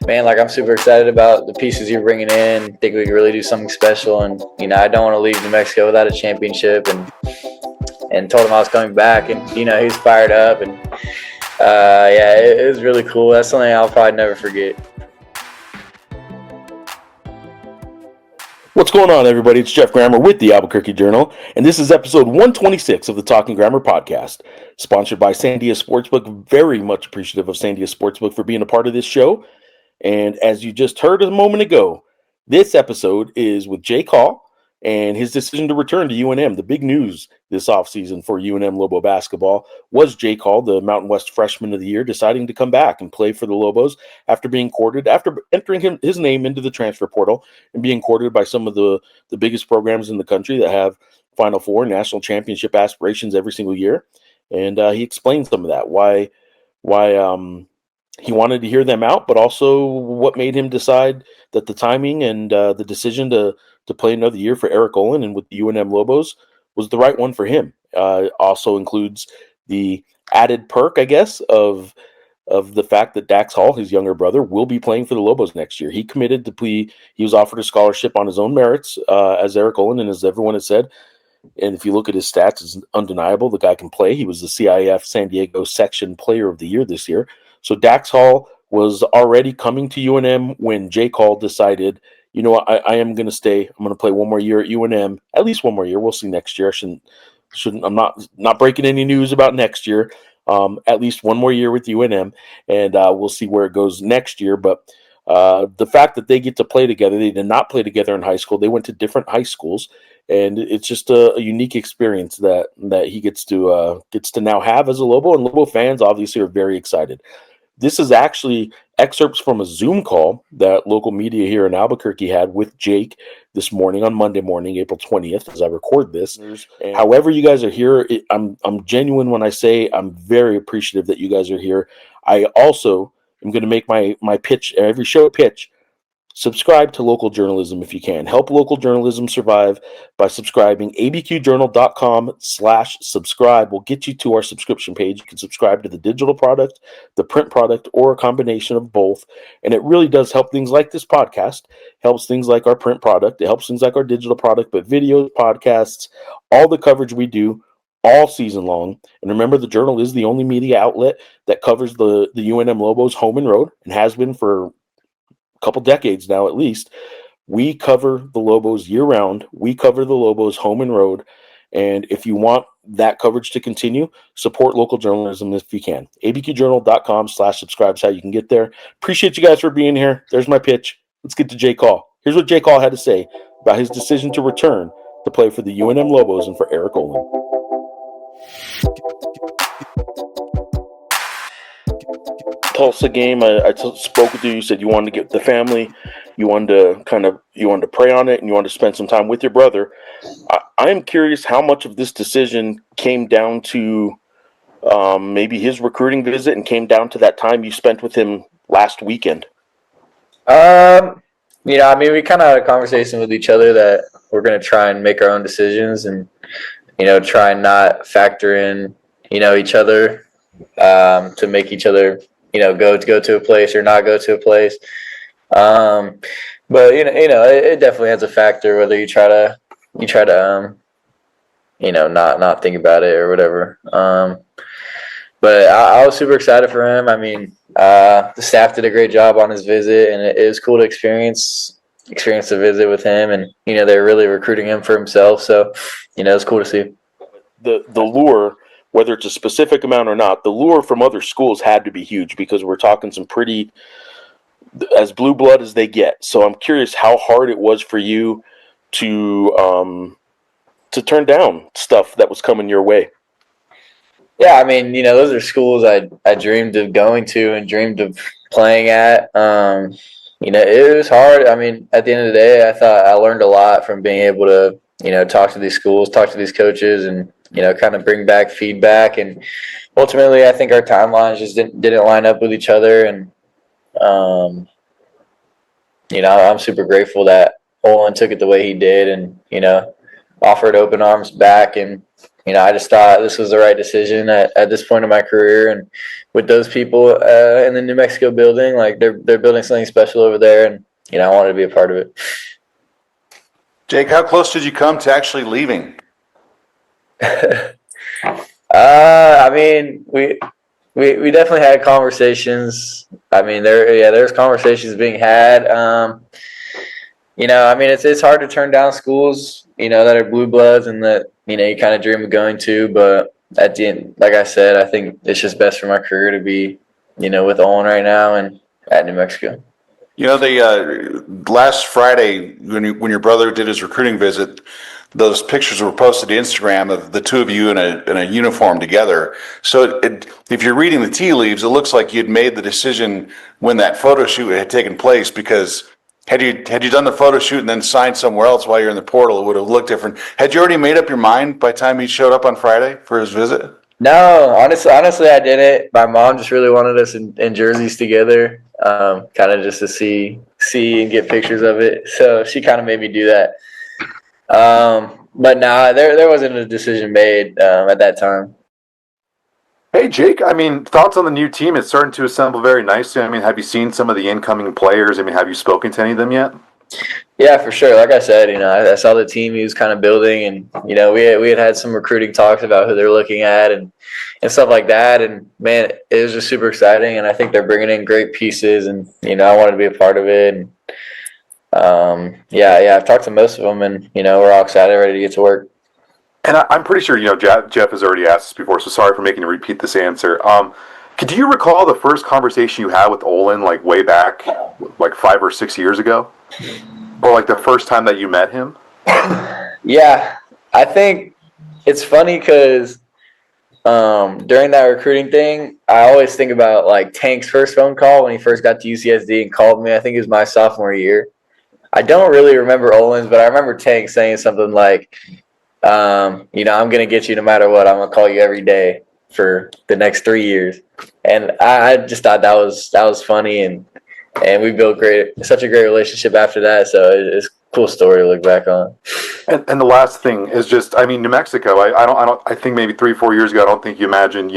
Man, like I'm super excited about the pieces you're bringing in. Think we can really do something special, and I don't want to leave New Mexico without a championship. And told him I was coming back, and he's fired up, and yeah, it was really cool. That's something I'll probably never forget. What's going on, everybody? It's Jeff Grammer with the Albuquerque Journal, and this is episode 126 of the Talking Grammar podcast, sponsored by Sandia Sportsbook. Very much appreciative of Sandia Sportsbook for being a part of this show. And as you just heard a moment ago, this episode is with Jake Hall and his decision to return to UNM. The big news this offseason for UNM Lobo basketball was Jake Hall, the Mountain West Freshman of the Year, deciding to come back and play for the Lobos after being courted, after entering his name into the transfer portal and being courted by some of the biggest programs in the country that have Final Four, national championship aspirations every single year. And he explained some of that, why he wanted to hear them out, but also what made him decide that the timing and the decision to play another year for Eric Olen and with the UNM Lobos was the right one for him. Also includes the added perk, I guess, of the fact that Dax Hall, his younger brother, will be playing for the Lobos next year. He committed to play. He was offered a scholarship on his own merits, as Eric Olen, and as everyone has said. And if you look at his stats, it's undeniable. The guy can play. He was the CIF San Diego Section Player of the Year this year. So Dax Hall was already coming to UNM when Jake Hall decided, you know what, I am going to stay. I'm going to play one more year at UNM, at least one more year. We'll see next year. I'm not breaking any news about next year. At least one more year with UNM, and we'll see where it goes next year. But the fact that they get to play together, they did not play together in high school. They went to different high schools, and it's just a unique experience that he gets to now have as a Lobo. And Lobo fans obviously are very excited. This is actually excerpts from a Zoom call that local media here in Albuquerque had with Jake this morning on Monday morning, April 20th, as I record this. And however you guys are here, I'm genuine when I say I'm very appreciative that you guys are here. I also am going to make my pitch, every show pitch. Subscribe to local journalism if you can. Help local journalism survive by subscribing. abqjournal.com/subscribe will get you to our subscription page. You can subscribe to the digital product, the print product, or a combination of both. And it really does help things like this podcast, helps things like our print product, it helps things like our digital product, but videos, podcasts, all the coverage we do all season long. And remember, the Journal is the only media outlet that covers the UNM Lobos home and road, and has been for couple decades now at least. We cover the Lobos year round. We cover the Lobos home and road. And if you want that coverage to continue, support local journalism if you can. abqjournal.com/subscribe is how you can get there. Appreciate you guys for being here. There's my pitch. Let's get to Jake Hall. Here's what Jake Hall had to say about his decision to return to play for the UNM Lobos and for Eric Olen. Tulsa game, I spoke with you. You said you wanted to get the family, you wanted to pray on it, and you wanted to spend some time with your brother. I am curious how much of this decision came down to maybe his recruiting visit, and came down to that time you spent with him last weekend. We kind of had a conversation with each other that we're going to try and make our own decisions, and try and not factor in each other to make each other go to a place or not go to a place. But it definitely has a factor whether you try to not think about it or whatever. But I was super excited for him. I mean, the staff did a great job on his visit, and it was cool to experience the visit with him, and they're really recruiting him for himself. So it's cool to see. The lure, whether it's a specific amount or not, the lure from other schools had to be huge, because we're talking some pretty as blue blood as they get. So I'm curious how hard it was for you to turn down stuff that was coming your way. Yeah, I mean, those are schools I dreamed of going to and dreamed of playing at. It was hard. I mean, at the end of the day, I thought I learned a lot from being able to, talk to these schools, talk to these coaches, and kind of bring back feedback. And ultimately, I think our timelines just didn't line up with each other. And I'm super grateful that Olin took it the way he did, and offered open arms back, and I just thought this was the right decision at this point in my career, and with those people in the New Mexico building, like they're building something special over there, and I wanted to be a part of it. Jake, how close did you come to actually leaving? I mean, we definitely had conversations. I mean, there's conversations being had. I mean, it's hard to turn down schools, that are blue bloods and that, you kind of dream of going to. But at the end, like I said, I think it's just best for my career to be, with Olen right now and at New Mexico. The last Friday when your brother did his recruiting visit, those pictures were posted to Instagram of the two of you in a uniform together. So if you're reading the tea leaves, it looks like you'd made the decision when that photo shoot had taken place, because had you done the photo shoot and then signed somewhere else while you're in the portal, it would have looked different. Had you already made up your mind by the time he showed up on Friday for his visit? No, honestly, I didn't. My mom just really wanted us in jerseys together, kind of just to see and get pictures of it. So she kind of made me do that. But nah, there wasn't a decision made at that time. Hey, Jake, I mean, thoughts on the new team? It's starting to assemble very nicely. I mean, have you seen some of the incoming players? I mean, have you spoken to any of them yet? Yeah, for sure. Like I said, I saw the team he was kind of building, and we had some recruiting talks about who they're looking at and stuff like that. And man, it was just super exciting. And I think they're bringing in great pieces, and I wanted to be a part of it. And I've talked to most of them, and we're all excited, ready to get to work. And I'm pretty sure, Jeff has already asked this before, so sorry for making you repeat this answer. Do you recall the first conversation you had with Olen, like way back, like 5 or 6 years ago? Or like the first time that you met him? Yeah, I think it's funny because during that recruiting thing, I always think about like Tank's first phone call when he first got to UCSD and called me. I think it was my sophomore year. I don't really remember Olen's, but I remember Tank saying something like, I'm going to get you no matter what. I'm going to call you every day for the next 3 years. And I just thought that was funny, and we built such a great relationship after that. So it's a cool story to look back on. And the last thing is just, I mean, New Mexico. I think maybe 3-4 years ago, I don't think you imagined,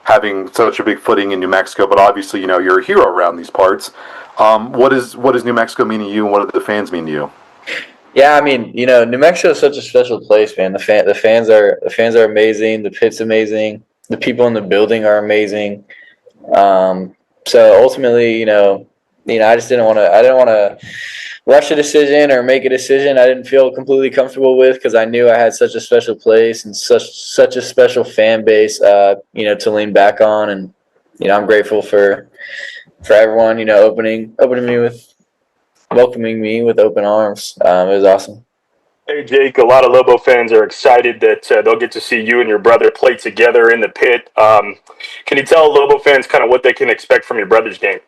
having such a big footing in New Mexico. But obviously, you're a hero around these parts. What does New Mexico mean to you, and what do the fans mean to you? Yeah, I mean, New Mexico is such a special place, man. The fans are amazing. The pit's amazing. The people in the building are amazing. So ultimately, I just didn't want to rush a decision or make a decision I didn't feel completely comfortable with, because I knew I had such a special place and such a special fan base, to lean back on. And I'm grateful for everyone, welcoming me with open arms. It was awesome. Hey, Jake, a lot of Lobo fans are excited that they'll get to see you and your brother play together in the pit. Can you tell Lobo fans kind of what they can expect from your brother's game?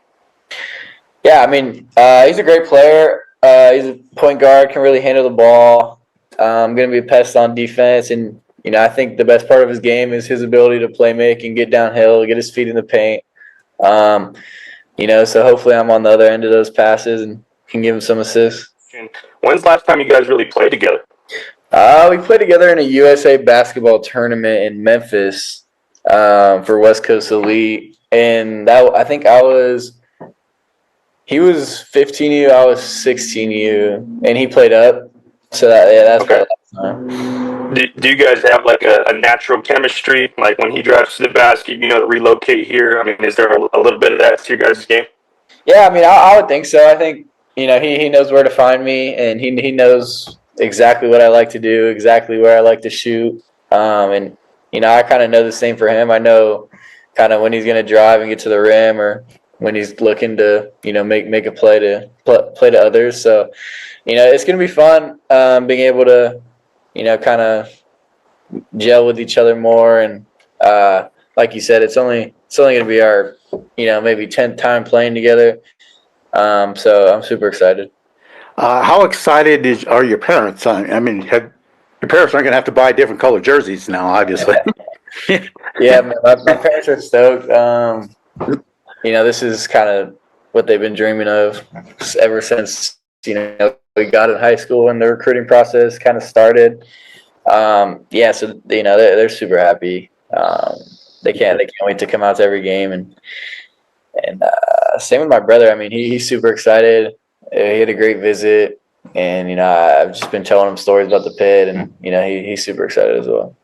Yeah, I mean, he's a great player. He's a point guard, can really handle the ball. Going to be a pest on defense. And, I think the best part of his game is his ability to play make and get downhill, get his feet in the paint. So hopefully I'm on the other end of those passes and can give him some assists. When's the last time you guys really played together? We played together in a USA basketball tournament in Memphis for West Coast Elite. And I think he was 15U, I was 16U, and he played up. So that's okay. Do you guys have like a natural chemistry? Like when he drives to the basket, to relocate here? I mean, is there a little bit of that to your guys' game? Yeah, I mean, I would think so. I think, he knows where to find me, and he knows exactly what I like to do, exactly where I like to shoot. And, I kind of know the same for him. I know kind of when he's going to drive and get to the rim, or when he's looking to, make a play to others. So, it's going to be fun being able to, kind of gel with each other more. And like you said, it's only going to be our, maybe 10th time playing together. So I'm super excited. How excited are your parents? I mean, your parents aren't going to have to buy different colored jerseys now, obviously. Yeah, my parents are stoked. This is kind of what they've been dreaming of ever since, we got in high school and the recruiting process kind of started. Yeah, so they're super happy. They can't wait to come out to every game, and same with my brother. I mean, he's super excited. He had a great visit, and I've just been telling him stories about the pit, and he's super excited as well.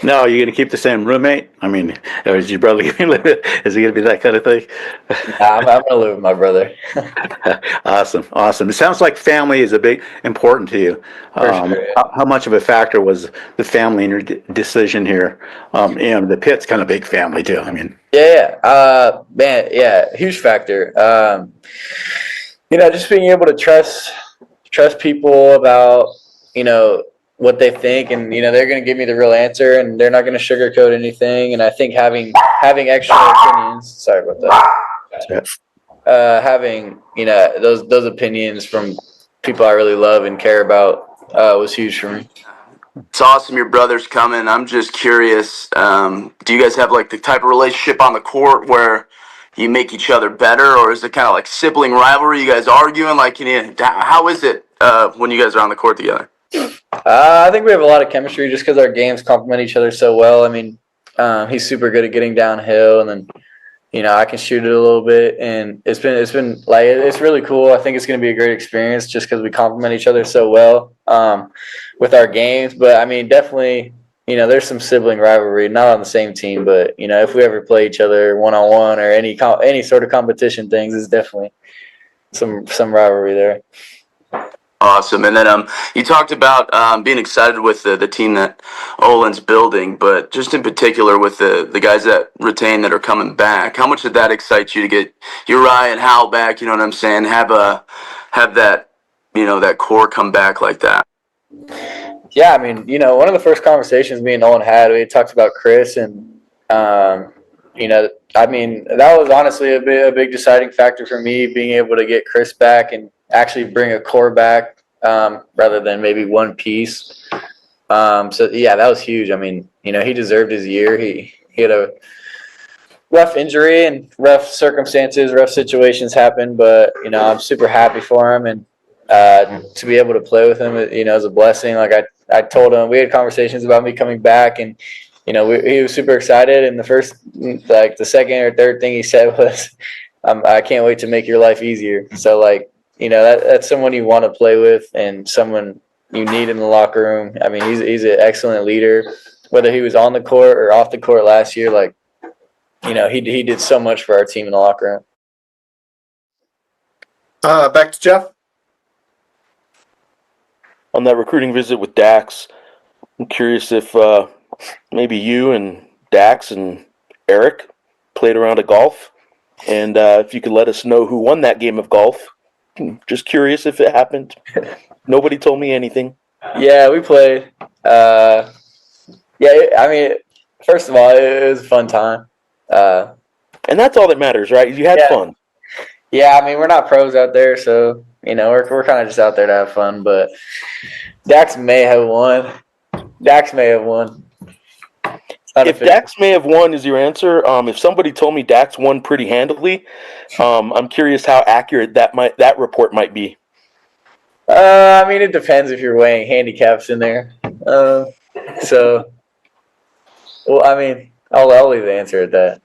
No, you're going to keep the same roommate? I mean, or is your brother going to live? Is it going to be that kind of thing? I'm gonna live with my brother. Awesome, awesome. It sounds like family is important to you. For sure. Yeah. How much of a factor was the family in your decision here? The pit's kind of big family too. I mean, Yeah. Man, yeah, huge factor. Just being able to trust people about what they think, and they're going to give me the real answer, and they're not going to sugarcoat anything. And I think having extra opinions. Sorry about that. Having those opinions from people I really love and care about was huge for me. It's awesome your brother's coming. I'm just curious, do you guys have like the type of relationship on the court where you make each other better, or is it kind of like sibling rivalry? You guys arguing? Like, how is it when you guys are on the court together? I think we have a lot of chemistry just because our games complement each other so well. I mean, he's super good at getting downhill, and then I can shoot it a little bit, and it's been like it's really cool. I think it's going to be a great experience just because we complement each other so well with our games. But I mean, definitely, there's some sibling rivalry, not on the same team, but if we ever play each other 1-on-1 or any sort of competition things, is definitely some rivalry there. Awesome. And then you talked about being excited with the team that Olen's building, but just in particular with the guys that retain that are coming back, how much did that excite you to get Uriah and Hal back? You know what I'm saying? Have that that core come back like that. Yeah, I mean, one of the first conversations me and Olen had, we talked about Chris, and I mean, that was honestly a big deciding factor for me, being able to get Chris back and actually bring a core back rather than maybe one piece. So yeah, that was huge. I mean, he deserved his year. He had a rough injury and rough circumstances, rough situations happened, but I'm super happy for him, and to be able to play with him, is a blessing. Like I told him, we had conversations about me coming back, and he was super excited. And the second or third thing he said was, "I can't wait to make your life easier." So that's someone you want to play with and someone you need in the locker room. I mean, he's an excellent leader. Whether he was on the court or off the court last year, he did so much for our team in the locker room. Back to Jeff. On that recruiting visit with Dax, I'm curious if maybe you and Dax and Eric played a round of golf, and if you could let us know who won that game of golf. Just curious if it happened. Nobody told me anything. Yeah, we played. I mean, first of all, it was a fun time. And that's all that matters, right? You had fun. Yeah, I mean, we're not pros out there, so we're kind of just out there to have fun. But Dax may have won. If Dax may have won is your answer, if somebody told me Dax won pretty handily, I'm curious how accurate that report might be. I mean, it depends if you're weighing handicaps in there. I mean, I'll leave the answer at that.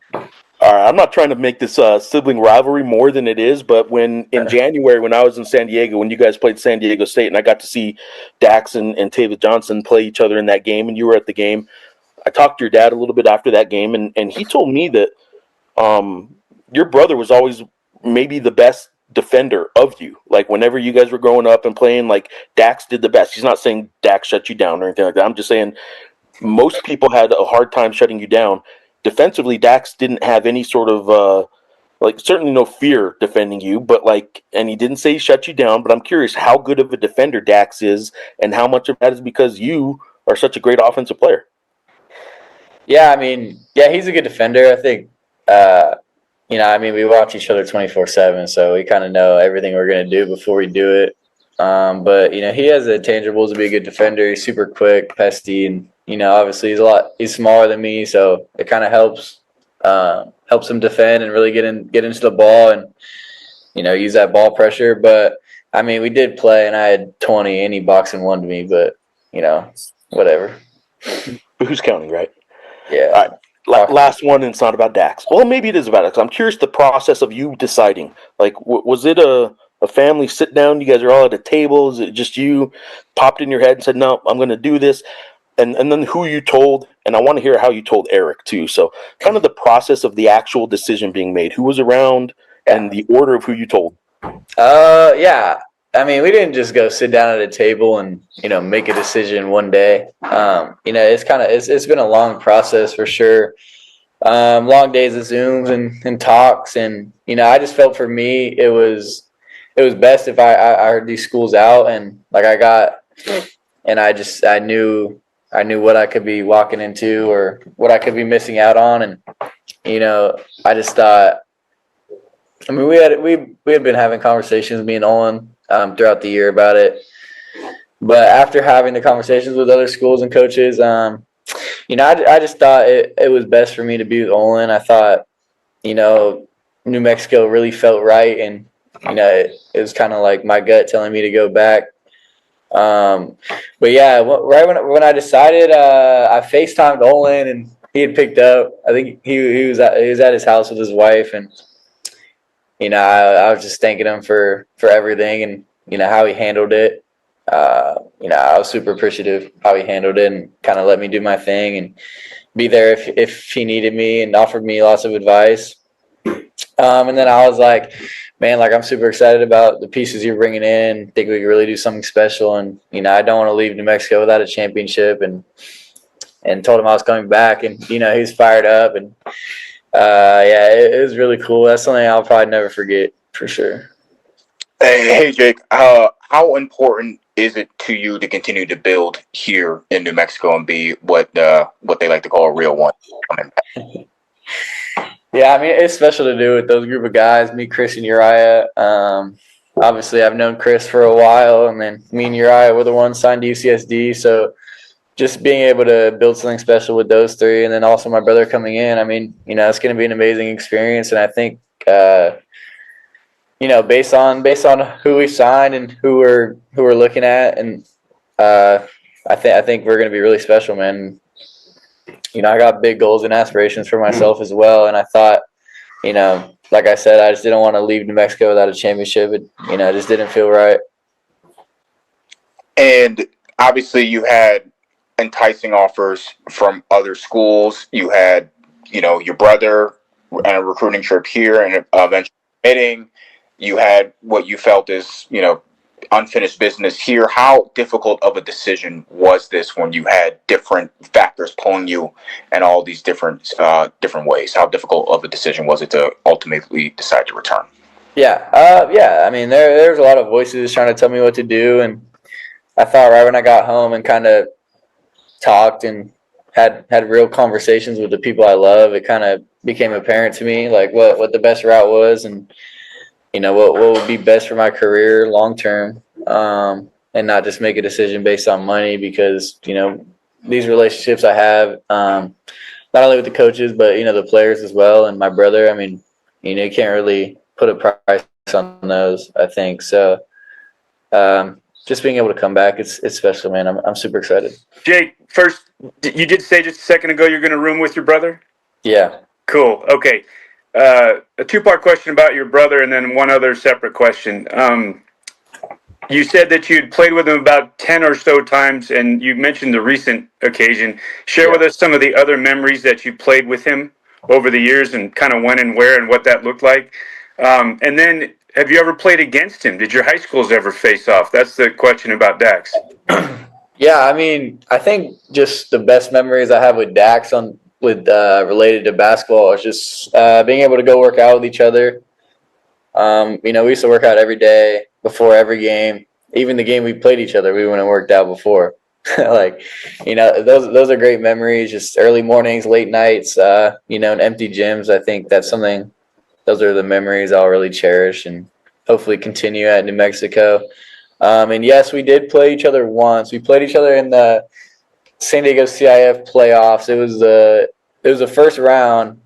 All right, I'm not trying to make this sibling rivalry more than it is, but in January, when I was in San Diego, when you guys played San Diego State, and I got to see Dax and Tavis Johnson play each other in that game, and you were at the game, I talked to your dad a little bit after that game, and he told me that your brother was always maybe the best defender of you. Like, whenever you guys were growing up and playing, like, Dax did the best. He's not saying Dax shut you down or anything like that. I'm just saying most people had a hard time shutting you down. Defensively, Dax didn't have any sort of certainly no fear defending you, but and he didn't say he shut you down. But I'm curious how good of a defender Dax is, and how much of that is because you are such a great offensive player. Yeah, I mean, he's a good defender. I think, I mean, we watch each other 24/7, so we kind of know everything we're going to do before we do it. But he has the intangibles to be a good defender. He's super quick, pesty, and obviously he's smaller than me, so it kind of helps him defend and really get into the ball and use that ball pressure. But I mean, we did play, and I had 20, and he boxed and won to me. But whatever. But who's counting, right? Yeah. All right. Last one, and it's not about Dax. Well, maybe it is about Dax. I'm curious the process of you deciding. Like, was it a family sit down? You guys are all at a table. Is it just you popped in your head and said, "No, I'm going to do this"? And then who you told? And I want to hear how you told Eric too. So, kind of the process of the actual decision being made. Who was around, and the order of who you told. Yeah. I mean, we didn't just go sit down at a table and, make a decision one day. It's been a long process for sure. Long days of Zooms and talks. And, I just felt for me, it was best if I heard these schools out and I knew what I could be walking into or what I could be missing out on. And, I just thought, I mean, we had been having conversations, me and Olen, throughout the year about it. But after having the conversations with other schools and coaches, I just thought it was best for me to be with Olen. I thought, New Mexico really felt right, and it was kind of like my gut telling me to go back. But yeah, right when I decided, I FaceTimed Olen, and he had picked up. I think he was at his house with his wife, and I was just thanking him for everything and, how he handled it. I was super appreciative how he handled it and kind of let me do my thing and be there if he needed me and offered me lots of advice. And then I was like, man, like I'm super excited about the pieces you're bringing in. Think we could really do something special. And, I don't want to leave New Mexico without a championship and told him I was coming back and, he's fired up and, it was really cool. That's something I'll probably never forget for sure. Hey Jake, how important is it to you to continue to build here in New Mexico and be what they like to call a real one? Yeah, I mean, it's special to do with those group of guys, me, Chris, and Uriah. Obviously, I've known Chris for a while, and then me and Uriah were the ones signed to UCSD. So just being able to build something special with those three, and then also my brother coming in, I mean, it's going to be an amazing experience. And I think, based on who we signed and who we're looking at, and I think we're going to be really special, man. I got big goals and aspirations for myself as well, and I thought, like I said, I just didn't want to leave New Mexico without a championship. It just didn't feel right. And obviously, you had enticing offers from other schools. You had, your brother and a recruiting trip here, and eventually committing. You had what you felt is, unfinished business here. How difficult of a decision was this when you had different factors pulling you in all these different ways? How difficult of a decision was it to ultimately decide to return? Yeah. I mean, there's a lot of voices trying to tell me what to do, and I thought right when I got home and kind of talked and had real conversations with the people I love, it kind of became apparent to me like what the best route was and what would be best for my career long term, and not just make a decision based on money because these relationships I have, not only with the coaches but the players as well and my brother. I mean, you can't really put a price on those. I think so. Just being able to come back, it's special, man. I'm super excited. Jake, first, you did say just a second ago you're going to room with your brother? Yeah. Cool. Okay. A two-part question about your brother and then one other separate question. You said that you'd played with him about 10 or so times, and you mentioned the recent occasion. Share with us some of the other memories that you played with him over the years and kind of when and where and what that looked like. And then have you ever played against him? Did your high schools ever face off? That's the question about Dax. Yeah, I mean, I think just the best memories I have with Dax related to basketball is just being able to go work out with each other. We used to work out every day before every game. Even the game we played each other, we went and worked out before. Those are great memories. Just early mornings, late nights, and empty gyms. I think that's something. Those are the memories I'll really cherish and hopefully continue at New Mexico. And yes, we did play each other once. We played each other in the San Diego CIF playoffs. It was the first round.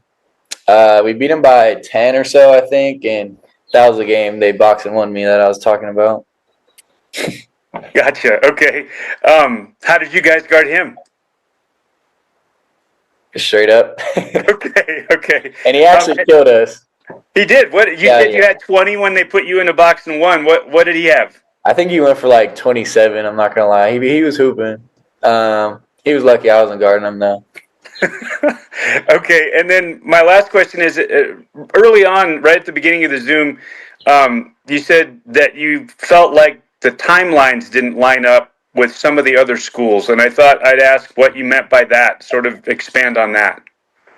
We beat them by 10 or so, I think, and that was the game they boxed and won me that I was talking about. Gotcha. Okay. How did you guys guard him? Straight up. Okay. Okay. And he actually killed us. He did. What you Yeah, said yeah. you had 20 when they put you in a box and won. What did he have? I think he went for like 27. I'm not gonna lie. He was hooping. He was lucky I wasn't guarding him though. Okay, and then my last question is: early on, right at the beginning of the Zoom, you said that you felt like the timelines didn't line up with some of the other schools, and I thought I'd ask what you meant by that. Sort of expand on that.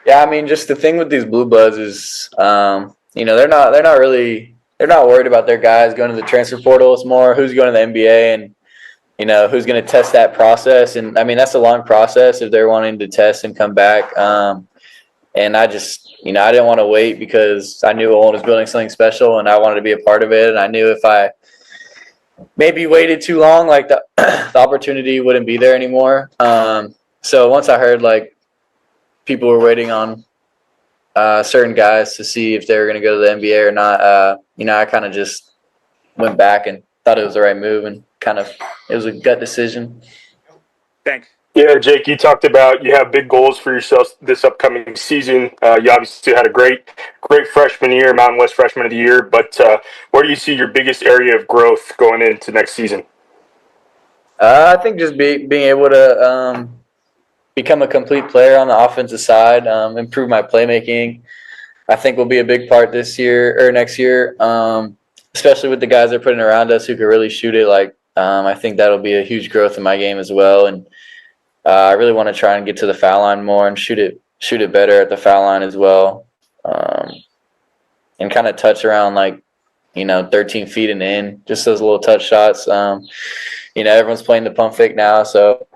Yeah, I mean, just the thing with these blue bloods is, they're not worried about their guys going to the transfer portal. It's more who's going to the NBA and who's going to test that process. And I mean, that's a long process if they're wanting to test and come back. And I just, I didn't want to wait because I knew Owen was building something special and I wanted to be a part of it. And I knew if I maybe waited too long, like the opportunity wouldn't be there anymore. So once I heard like people were waiting on certain guys to see if they were going to go to the NBA or not, I kind of just went back and thought it was the right move and it was a gut decision. Thanks. Yeah, Jake, you talked about you have big goals for yourself this upcoming season. You obviously had a great freshman year, Mountain West Freshman of the Year, but where do you see your biggest area of growth going into next season? I think just being able to become a complete player on the offensive side, improve my playmaking, I think will be a big part this year or next year, especially with the guys they're putting around us who can really shoot it. I think that'll be a huge growth in my game as well. And I really want to try and get to the foul line more and shoot it better at the foul line as well, and kind of touch around 13 feet and in, just those little touch shots. Everyone's playing the pump fake now, so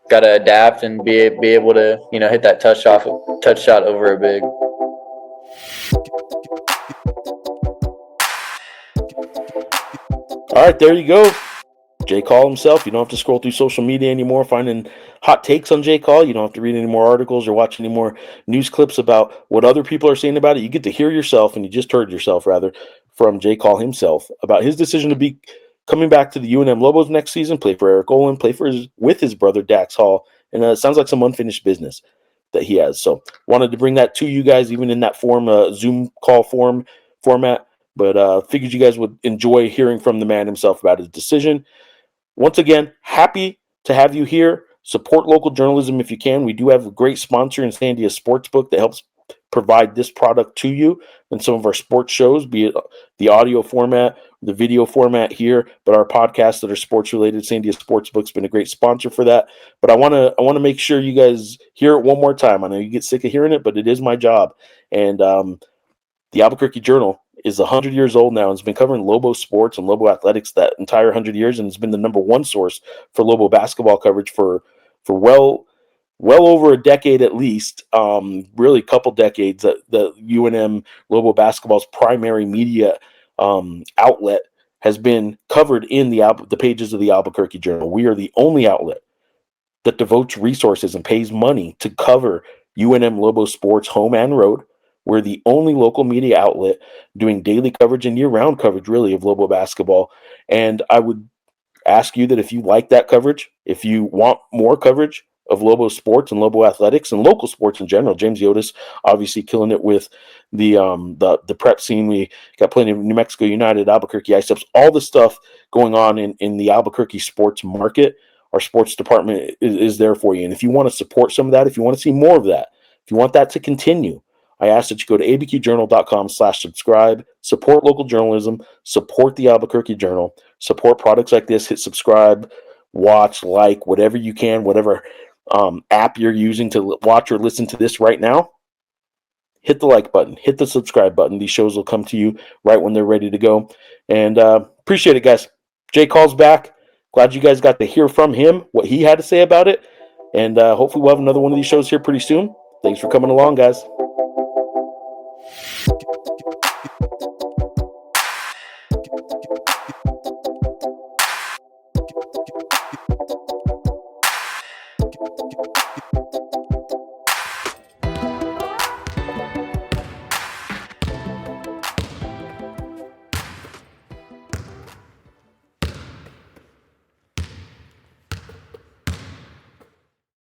got to adapt and be able to hit that touch shot over a big. All right, there you go. Jake Hall himself. You don't have to scroll through social media anymore finding hot takes on Jake Hall. You don't have to read any more articles or watch any more news clips about what other people are saying about it. You get to hear yourself, and you just heard yourself, rather, from Jake Hall himself about his decision to be coming back to the UNM Lobos next season, play for Eric Olen, with his brother Dax Hall, and it sounds like some unfinished business that he has. So wanted to bring that to you guys, even in that Zoom call format. But figured you guys would enjoy hearing from the man himself about his decision. Once again, happy to have you here. Support local journalism if you can. We do have a great sponsor in Sandia Sportsbook that helps provide this product to you and some of our sports shows, be it the audio format, the video format here, but our podcasts that are sports related. Sandia Sportsbook's been a great sponsor for that. But I want to make sure you guys hear it one more time. I know you get sick of hearing it, but it is my job. And the Albuquerque Journal is 100 years old now and has been covering Lobo sports and Lobo athletics that entire 100 years, and has been the number one source for Lobo basketball coverage for well over a decade at least, really a couple decades. The UNM Lobo basketball's primary media outlet has been covered in the pages of the Albuquerque Journal. We are the only outlet that devotes resources and pays money to cover UNM Lobo sports home and road. We're the only local media outlet doing daily coverage and year-round coverage, really, of Lobo basketball. And I would ask you that if you like that coverage, if you want more coverage of Lobo sports and Lobo athletics and local sports in general, James Yotis obviously killing it with the prep scene. We got plenty of New Mexico United, Albuquerque Iceps, all the stuff going on in the Albuquerque sports market. Our sports department is there for you. And if you want to support some of that, if you want to see more of that, if you want that to continue, I ask that you go to abqjournal.com/subscribe, support local journalism, support the Albuquerque Journal, support products like this, hit subscribe, watch, like, whatever you can, whatever app you're using to watch or listen to this right now. Hit the like button, hit the subscribe button. These shows will come to you right when they're ready to go. And appreciate it, guys. Jake Hall's back. Glad you guys got to hear from him, what he had to say about it. And hopefully we'll have another one of these shows here pretty soon. Thanks for coming along, guys.